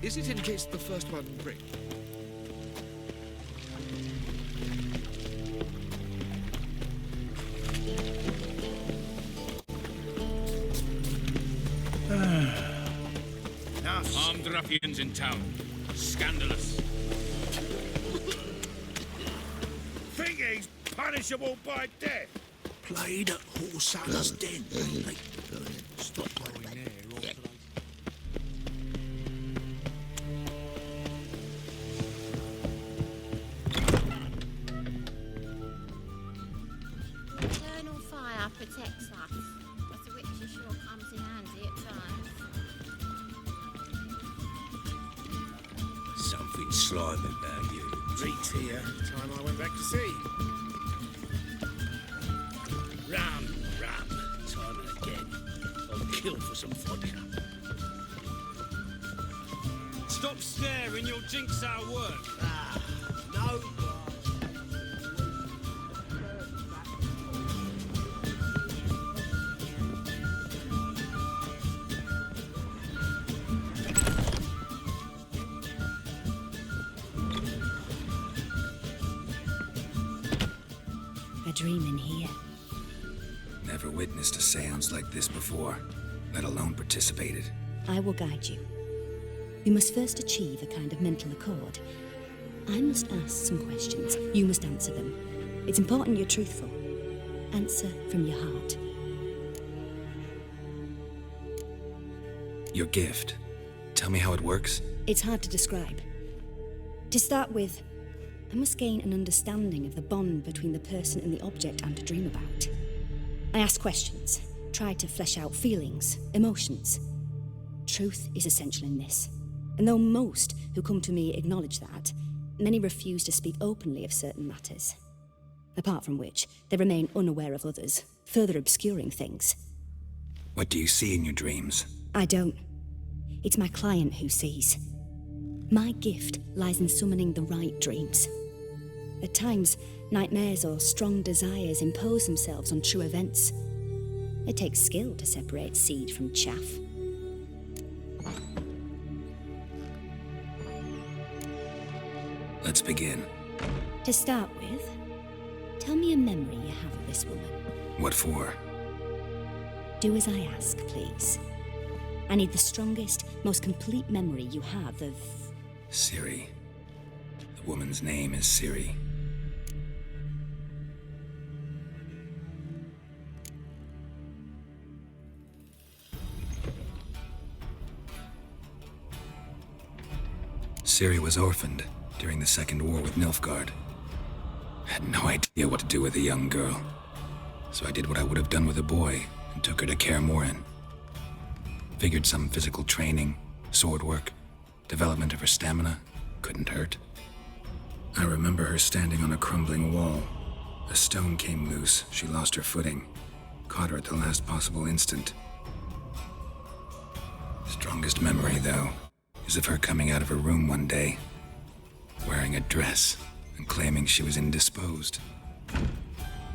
Is it in case the first one breaks? Armed ruffians in town. Scandalous. Think he's punishable by death? Played at Horsal's Den, mate. Stop going there. Eternal fire protects us, but the witch sure comes in handy at times. Something slimy about you. Reek's here. Time I went back to sea. Rum. Time and again. I'll kill for some vodka. Stop staring, you'll jinx our work. No. A dream in here. Never witnessed a seance like this before, let alone participated. I will guide you. You must first achieve a kind of mental accord. I must ask some questions. You must answer them. It's important you're truthful. Answer from your heart. Your gift. Tell me how it works. It's hard to describe. To start with, I must gain an understanding of the bond between the person and the object I'm to dream about. I ask questions, try to flesh out feelings, emotions. Truth is essential in this. And though most who come to me acknowledge that, many refuse to speak openly of certain matters. Apart from which, they remain unaware of others, further obscuring things. What do you see in your dreams? I don't. It's my client who sees. My gift lies in summoning the right dreams. At times, nightmares or strong desires impose themselves on true events. It takes skill to separate seed from chaff. Let's begin. To start with, tell me a memory you have of this woman. What for? Do as I ask, please. I need the strongest, most complete memory you have of... Siri. The woman's name is Siri. Siri was orphaned during the Second War with Nilfgaard. Had no idea what to do with a young girl, so I did what I would have done with a boy and took her to Kaer Morhen. Figured some physical training, sword work, development of her stamina couldn't hurt. I remember her standing on a crumbling wall. A stone came loose, she lost her footing, caught her at the last possible instant. Strongest memory, though, is of her coming out of her room one day, wearing a dress and claiming she was indisposed.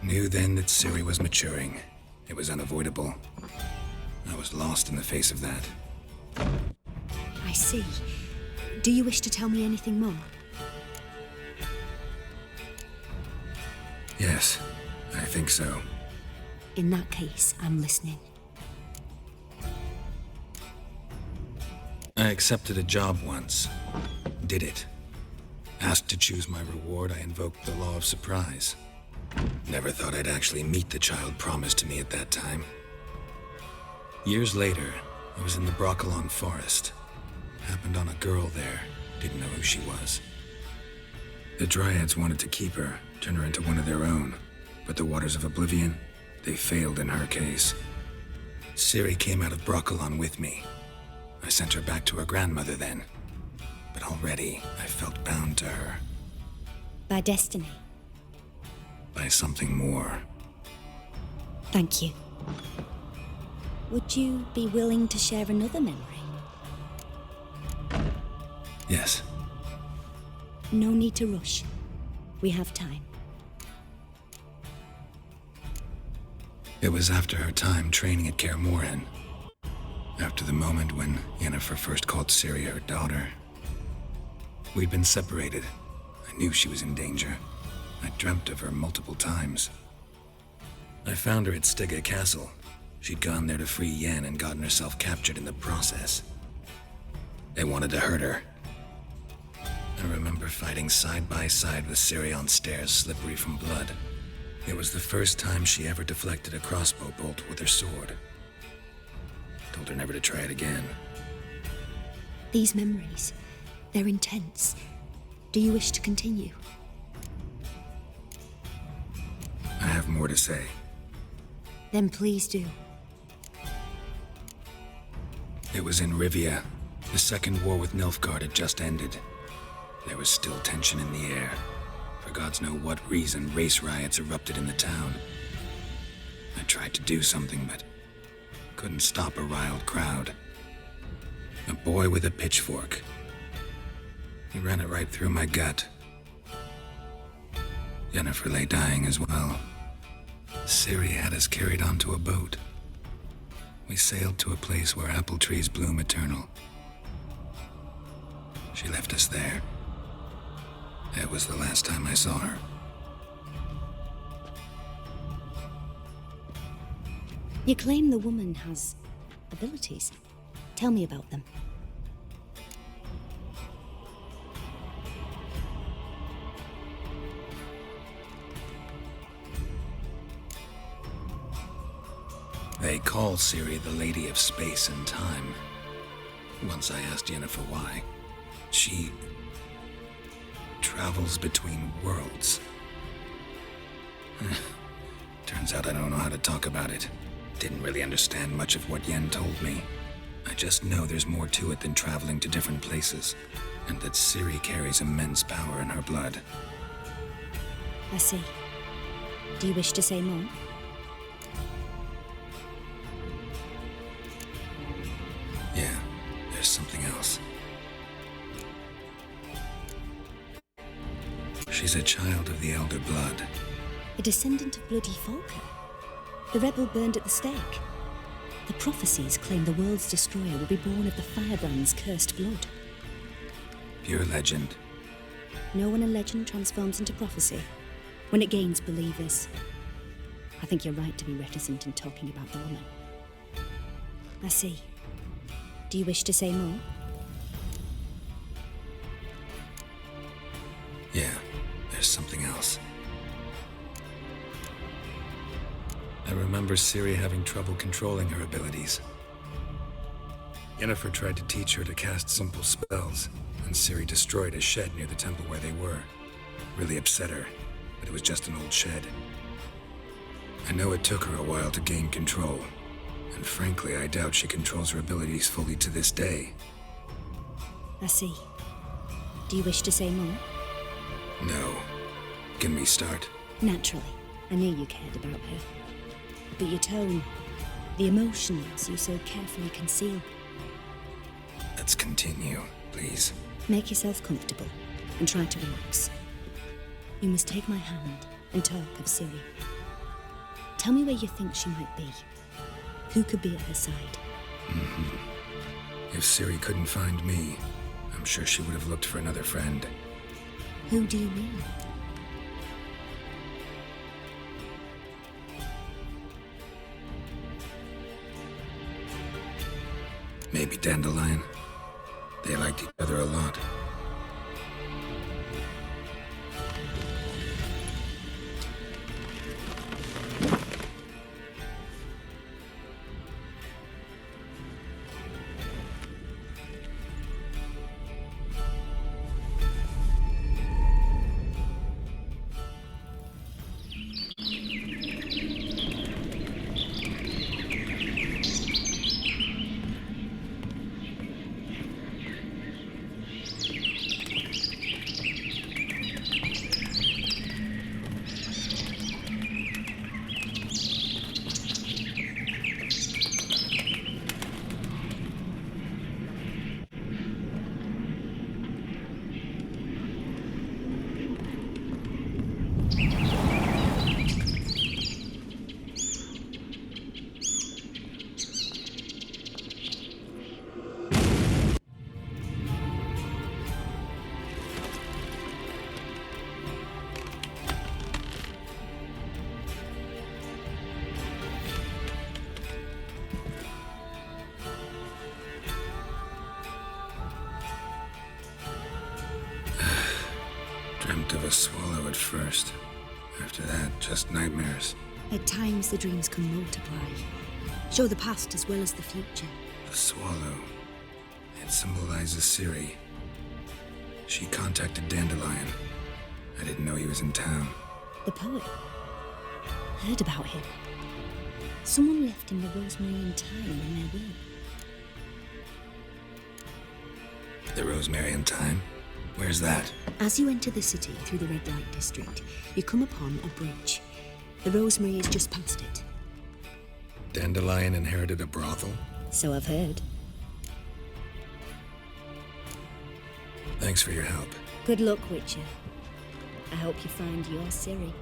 Knew then that Siri was maturing. It was unavoidable. I was lost in the face of that. I see. Do you wish to tell me anything more? Yes, I think so. In that case, I'm listening. I accepted a job once. Did it. Asked to choose my reward, I invoked the law of surprise. Never thought I'd actually meet the child promised to me at that time. Years later, I was in the Broccolon forest. Happened on a girl there. Didn't know who she was. The Dryads wanted to keep her, turn her into one of their own. But the waters of oblivion, they failed in her case. Ciri came out of Broccolon with me. I sent her back to her grandmother then. But already, I felt bound to her. By destiny. By something more. Thank you. Would you be willing to share another memory? Yes. No need to rush. We have time. It was after her time training at Kaer Morhen. After the moment when Yennefer first called Ciri her daughter. We'd been separated. I knew she was in danger. I dreamt of her multiple times. I found her at Stygia Castle. She'd gone there to free Yen and gotten herself captured in the process. They wanted to hurt her. I remember fighting side by side with Ciri on stairs slippery from blood. It was the first time she ever deflected a crossbow bolt with her sword. Told her never to try it again. These memories, they're intense. Do you wish to continue? I have more to say. Then please do. It was in Rivia. The second war with Nilfgaard had just ended. There was still tension in the air. For gods know what reason, race riots erupted in the town. I tried to do something, but couldn't stop a riled crowd. A boy with a pitchfork. He ran it right through my gut. Yennefer lay dying as well. Ciri had us carried onto a boat. We sailed to a place where apple trees bloom eternal. She left us there. That was the last time I saw her. You claim the woman has abilities. Tell me about them. They call Ciri the Lady of Space and Time. Once I asked Yennefer why. She travels between worlds. Turns out I don't know how to talk about it. Didn't really understand much of what Yen told me. I just know there's more to it than traveling to different places, and that Ciri carries immense power in her blood. I see. Do you wish to say more? Yeah, there's something else. She's a child of the Elder Blood. A descendant of bloody Falker. The rebel burned at the stake. The prophecies claim the world's destroyer will be born of the firebrand's cursed blood. Pure legend. No one in legend transforms into prophecy when it gains believers. I think you're right to be reticent in talking about the woman. I see. Do you wish to say more? Yeah, there's something else. I remember Ciri having trouble controlling her abilities. Yennefer tried to teach her to cast simple spells, and Ciri destroyed a shed near the temple where they were. Really upset her, but it was just an old shed. I know it took her a while to gain control, and frankly, I doubt she controls her abilities fully to this day. I see. Do you wish to say more? No. Can we start? Naturally. I knew you cared about her. But your tone, the emotions you so carefully conceal. Let's continue, please. Make yourself comfortable and try to relax. You must take my hand and talk of Ciri. Tell me where you think she might be. Who could be at her side? If Ciri couldn't find me, I'm sure she would have looked for another friend. Who do you mean? Maybe Dandelion. They liked each other a lot. at first. After that, just nightmares. At times, the dreams can multiply. Show the past as well as the future. The swallow. It symbolizes Ciri. She contacted Dandelion. I didn't know he was in town. The poet. Heard about him. Someone left him the rosemary and thyme in their will. The rosemary and thyme? Where's that? As you enter the city through the red light district, you come upon a bridge. The rosemary is just past it. Dandelion inherited a brothel? So I've heard. Thanks for your help. Good luck, Witcher. I hope you find your Ciri.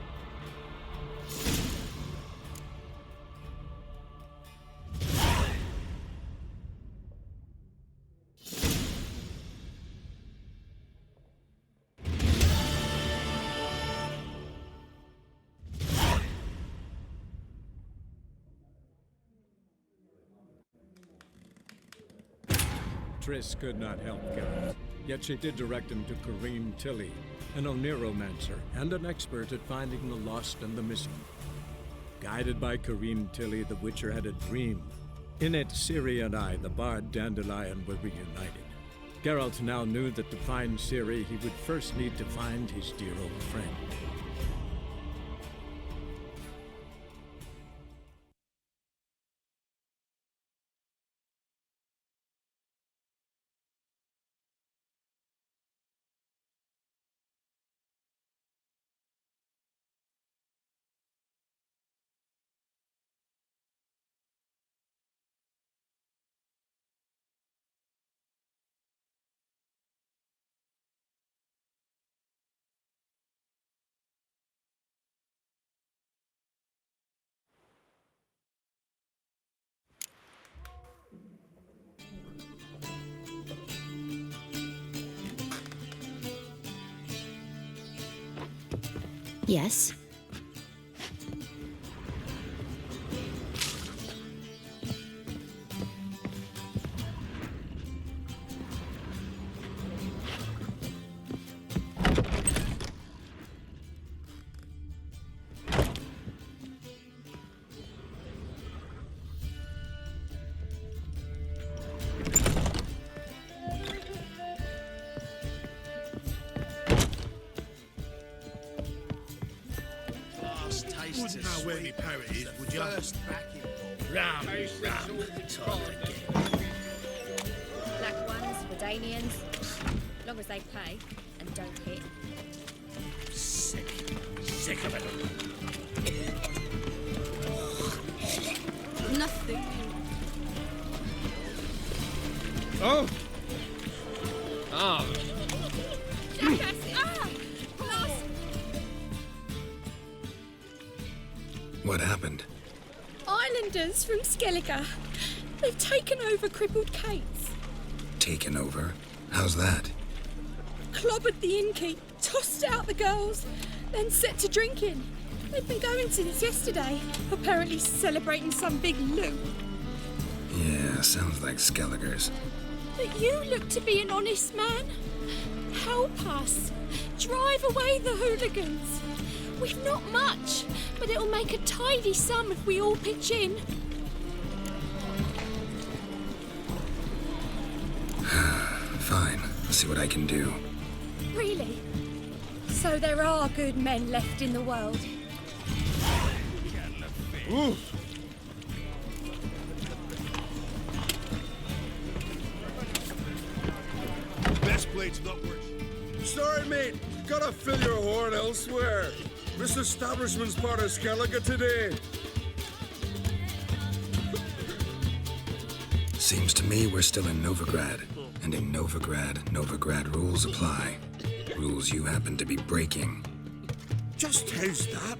Triss could not help Geralt, yet she did direct him to Corrine Tilly, an oneiromancer and an expert at finding the lost and the missing. Guided by Corrine Tilly, the Witcher had a dream. In it, Ciri and I, the bard Dandelion, were reunited. Geralt now knew that to find Ciri, he would first need to find his dear old friend. Yes? Wouldn't know where my parrot is, would you? Ram, time again. Black ones, Redanians, long as they pay and don't hit. Sick of it. Nothing. Oh! Ah! Jackass! Lost! What happened? Islanders from Skellige. They've taken over crippled Kate's. Taken over? How's that? Clobbered the innkeep, tossed out the girls, then set to drinking. They've been going since yesterday, apparently celebrating some big loot. Yeah, sounds like Skellige's. But you look to be an honest man. Help us. Drive away the hooligans. We've not much, but it'll make a tidy sum if we all pitch in. Fine, I'll see what I can do. Really? So there are good men left in the world. Oof. Best plate's not worth. Sorry, mate. Gotta fill your horn elsewhere. This establishment's part of Skellige today. Seems to me we're still in Novigrad. And in Novigrad rules apply. Rules you happen to be breaking. Just how's that?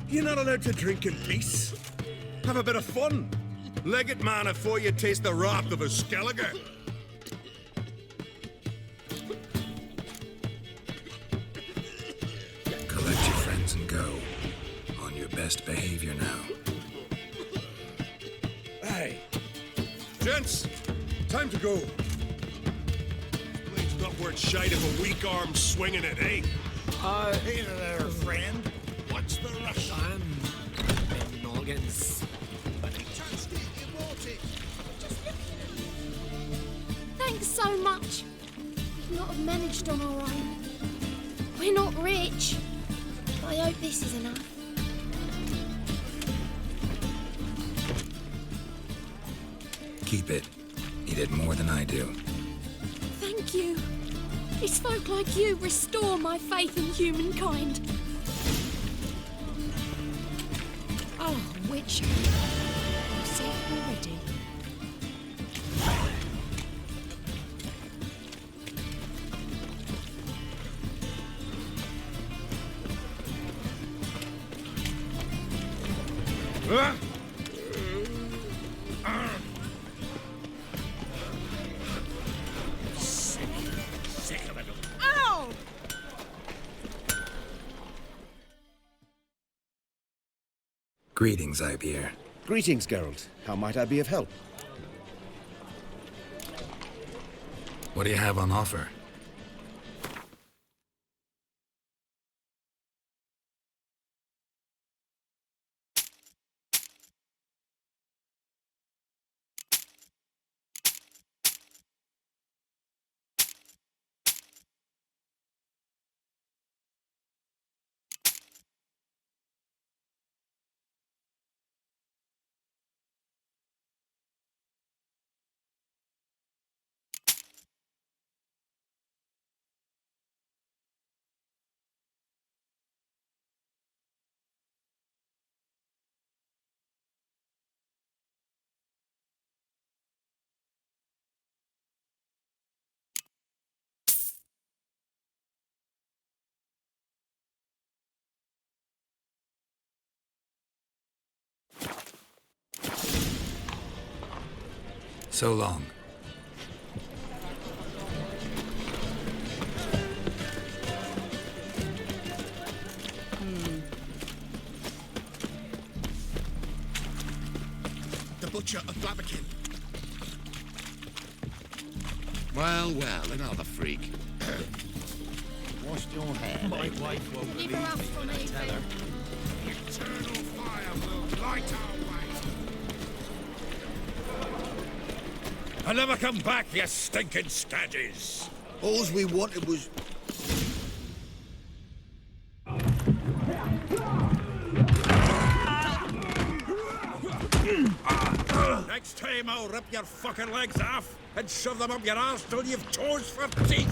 You're not allowed to drink in peace. Have a bit of fun. Leg it, man, before you taste the wrath of a Skellige. Collect your friends and go. On your best behavior now. Hey. Gents, time to go. Blade's not worth shite if a weak arm's swinging it, eh? Hey there, friend. What's the rush? I'm in noggins. Thanks so much. We'd not have managed on our own. We're not rich. I hope this is enough. Keep it. You did more than I do. Thank you. It's folk like you restore my faith in humankind. Oh, Witcher. You safe already? Sick of it all. Ow! Greetings, Ibier. Greetings, Geralt. How might I be of help? What do you have on offer? So long. The butcher of Blaviken. Well, another freak. Wash your hair. My wife won't Leave believe her up me for when I me, tell her. Eternal fire will light our way. I'll never come back, you stinking stagges. All we wanted was... Next time I'll rip your fucking legs off and shove them up your arse till you've toes for teeth.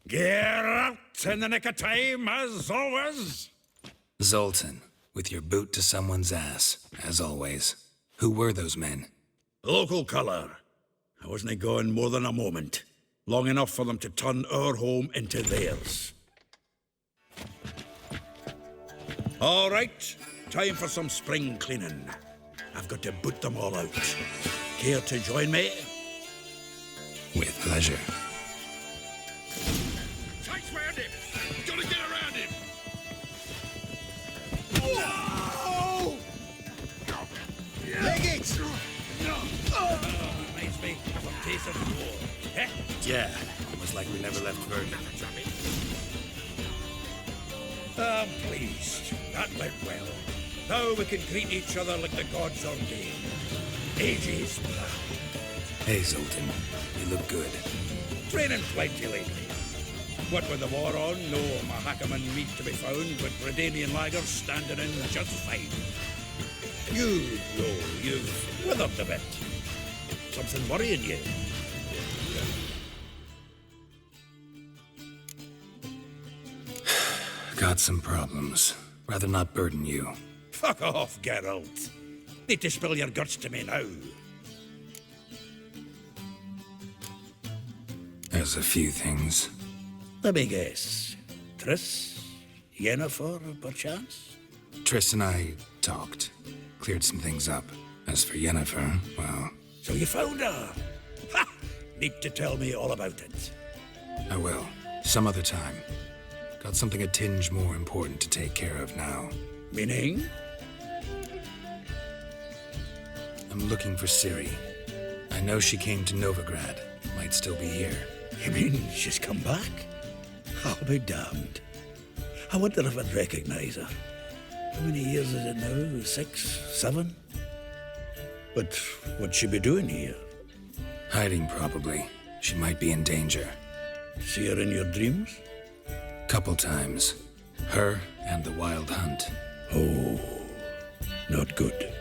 Get out in the nick of time, as always. Zoltan, with your boot to someone's ass, as always. Who were those men? Local colour. I wasn't going more than a moment. Long enough for them to turn our home into theirs. All right, time for some spring cleaning. I've got to boot them all out. Care to join me? With pleasure. Tight round him! Gotta get around him! Whoa! Leg it! Reminds me of a taste of war. Eh? Yeah, almost like we never left Verdun. I'm pleased. That went well. Now we can greet each other like the gods ordained. Ages plan. Hey, Zoltan, you look good. Training plenty lately. What with the war on, no Mahakaman meat to be found, but Redanian lagers standing in just fine. You know, you've withered a bit. Something worrying you? Got some problems. Rather not burden you. Fuck off, Geralt. Need to spill your guts to me now. There's a few things. Let me guess. Triss? Yennefer, perchance? Triss and I talked. Cleared some things up. As for Yennefer, well... So you found her? Ha! Need to tell me all about it. I will. Some other time. Got something a tinge more important to take care of now. Meaning? I'm looking for Ciri. I know she came to Novigrad. Might still be here. You mean she's come back? I'll be damned. I wonder if I'd recognize her. How many years is it now? 6, 7? But what'd she be doing here? Hiding, probably. She might be in danger. See her in your dreams? Couple times. Her and the Wild Hunt. Oh, not good.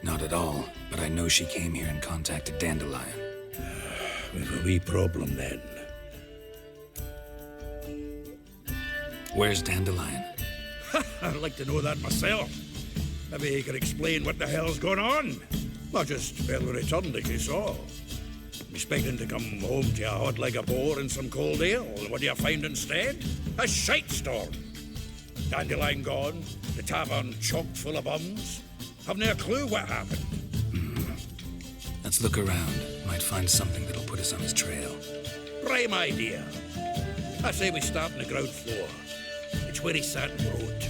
Not at all, but I know she came here and contacted Dandelion. We've a wee problem then. Where's Dandelion? I'd like to know that myself. Maybe he could explain what the hell's going on. I just barely returned, as you saw. I'm expecting to come home to a hot like a boar and some cold ale. What do you find instead? A shite storm. Dandelion gone, the tavern chock full of bums. Haven't a clue what happened. Let's look around. Might find something that'll put us on his trail. Prime idea. I say we start on the ground floor. It's where he sat and wrote.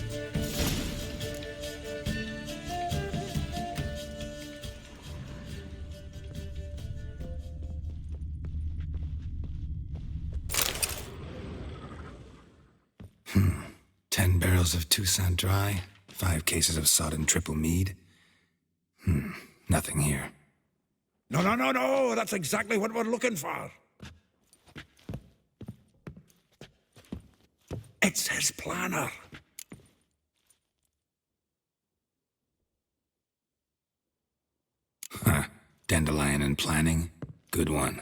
Hmm. 10 barrels of Toussaint Dry, 5 cases of sodden triple mead. Nothing here. No, that's exactly what we're looking for. It's his planner. Huh. Dandelion and planning? Good one.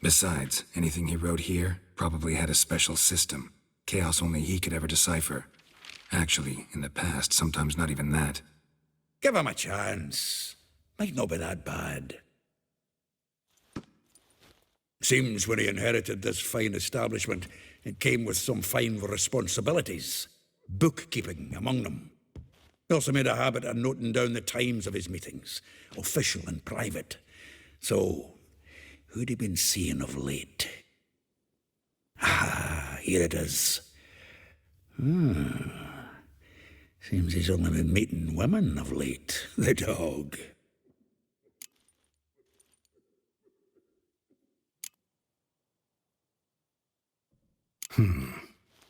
Besides, anything he wrote here probably had a special system. Chaos only he could ever decipher. Actually, in the past, sometimes not even that. Give him a chance. Might not be that bad. Seems when he inherited this fine establishment, it came with some fine responsibilities. Bookkeeping among them. He also made a habit of noting down the times of his meetings, official and private. So, who'd he been seeing of late? Ah, here it is. Seems he's only been meeting women of late, the dog.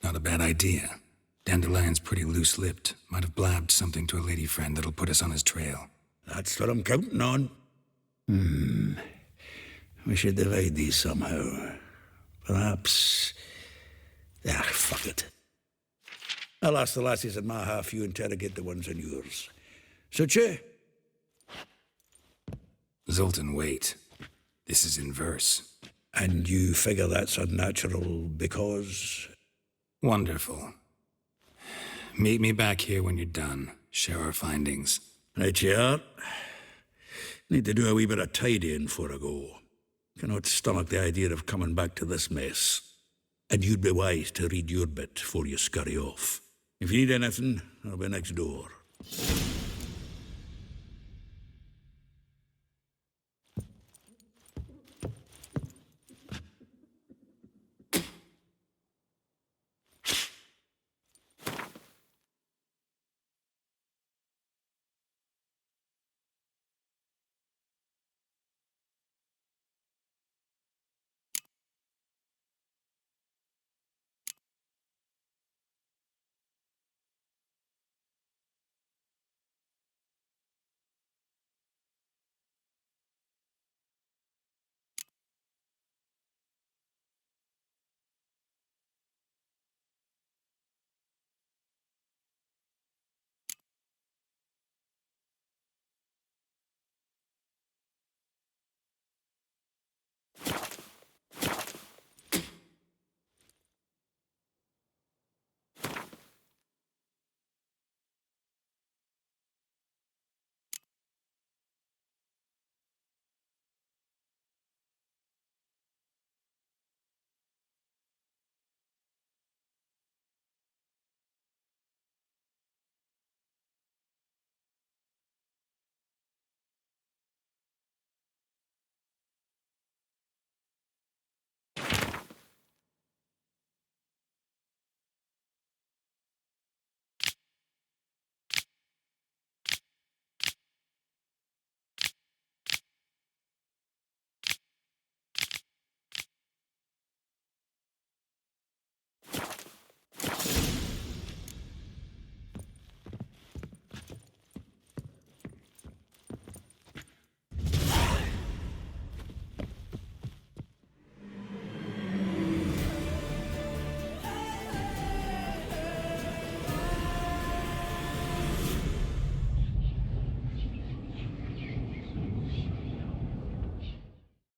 Not a bad idea. Dandelion's pretty loose-lipped. Might have blabbed something to a lady friend that'll put us on his trail. That's what I'm counting on. We should divide these somehow. Perhaps... fuck it. I'll ask the lassies in my half, you interrogate the ones in yours. Suit you? Zoltan, wait. This is in verse. And you figure that's unnatural because... Wonderful. Meet me back here when you're done. Share our findings. Right you are. Need to do a wee bit of tidying before I go. Cannot stomach the idea of coming back to this mess. And you'd be wise to read your bit before you scurry off. If you need anything, I'll be next door.